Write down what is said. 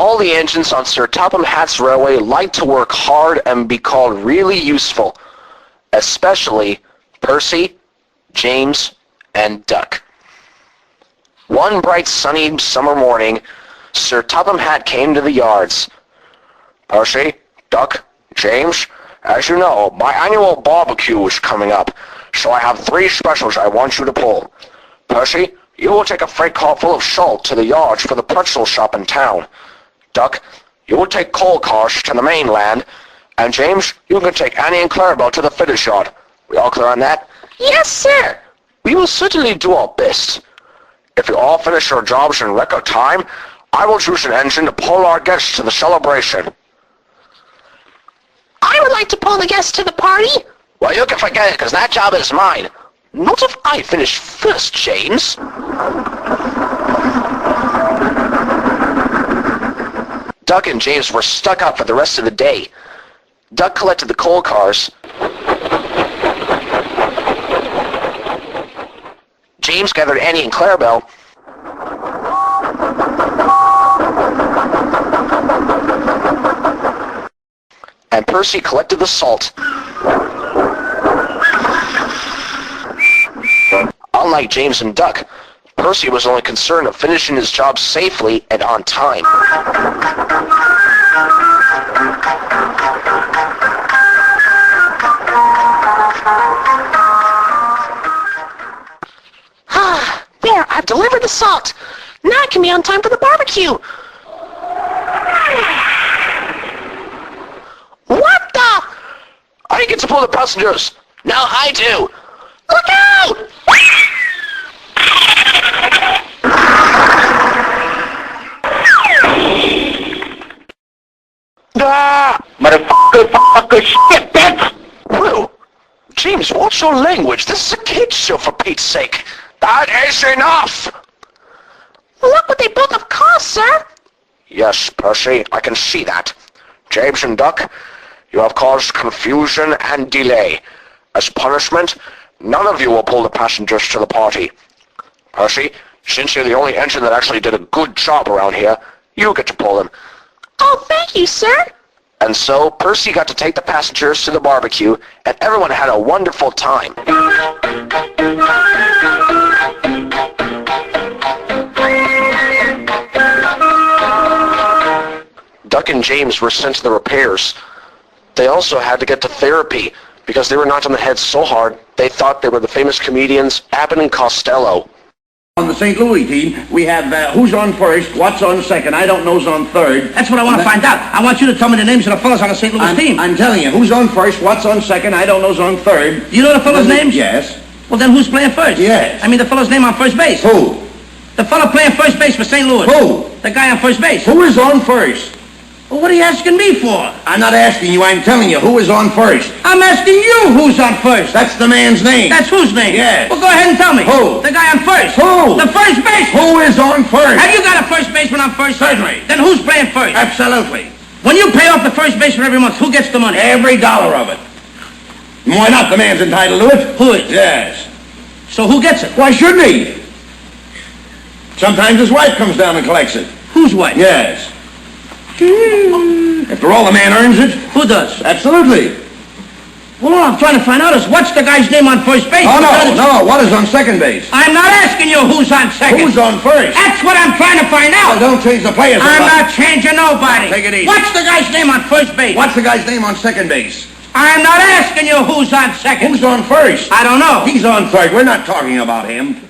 all the engines on Sir Topham Hatt's railway like to work hard and be called really useful, especially Percy, James, and Duck. One bright sunny summer morning, Sir Topham Hatt came to the yards. Percy, Duck, James, as you know, my annual barbecue is coming up, so I have 3 specials I want you to pull. Percy, you will take a freight car full of salt to the yards for the pretzel shop in town. Duck, you will take coal cars to the mainland. And James, you can take Annie and Clarabelle to the fitters' yard. We all clear on that? Yes, sir. We will certainly do our best. If you all finish your jobs in record time, I will choose an engine to pull our guests to the celebration. I would like to pull the guests to the party. Well, you can forget it, because that job is mine. Not if I finish first, James. Duck and James were stuck up for the rest of the day. Duck collected the coal cars. James gathered Annie and Clarabelle. And Percy collected the salt. Unlike James and Duck, Percy was only concerned of finishing his job safely and on time. There, I've delivered the salt. Now I can be on time for the barbecue. What the? I get to pull the passengers. Now I do. Look out! Motherfucker, shit, bitch! Whoa! James, what's your language? This is a kids' show, for Pete's sake. That is enough! Look what they both have caused, sir! Yes, Percy, I can see that. James and Duck, you have caused confusion and delay. As punishment, none of you will pull the passengers to the party. Percy, since you're the only engine that actually did a good job around here, you get to pull them. Oh, thank you, sir! And so, Percy got to take the passengers to the barbecue, and everyone had a wonderful time. Duck and James were sent to the repairs. They also had to get to therapy, because they were knocked on the head so hard, they thought they were the famous comedians Abbott and Costello. On the St. Louis team, we have who's on first, what's on second, I don't know's on third. That's what I want to find out. I want you to tell me the names of the fellas on the St. Louis team. I'm telling you, who's on first, what's on second, I don't know's on third. You know the fellas' names? Yes. Well, then who's playing first? Yes. I mean the fellow's name on first base. Who? The fellow playing first base for St. Louis. Who? The guy on first base. Who is on first? Well, what are you asking me for? I'm not asking you, I'm telling you, who is on first? I'm asking you who's on first. That's the man's name. That's whose name? Yes. Well, go ahead and tell me. Who? The guy on first. Who? The first baseman. Who is on first? Have you got a first baseman on first? Certainly. Then who's playing first? Absolutely. When you pay off the first baseman every month, who gets the money? Every dollar of it. Why not? The man's entitled to it. Who is? Yes. So who gets it? Why shouldn't he? Sometimes his wife comes down and collects it. Whose wife? Yes. After all, the man earns it. Who does? Absolutely. Well, all I'm trying to find out is what's the guy's name on first base? Oh, no. What is on second base? I'm not asking you who's on second. Who's on first? That's what I'm trying to find out. Well, don't change the players. I'm not changing nobody. Take it easy. What's the guy's name on first base? What's the guy's name on second base? I'm not asking you who's on second. Who's on first? I don't know. He's on third. We're not talking about him.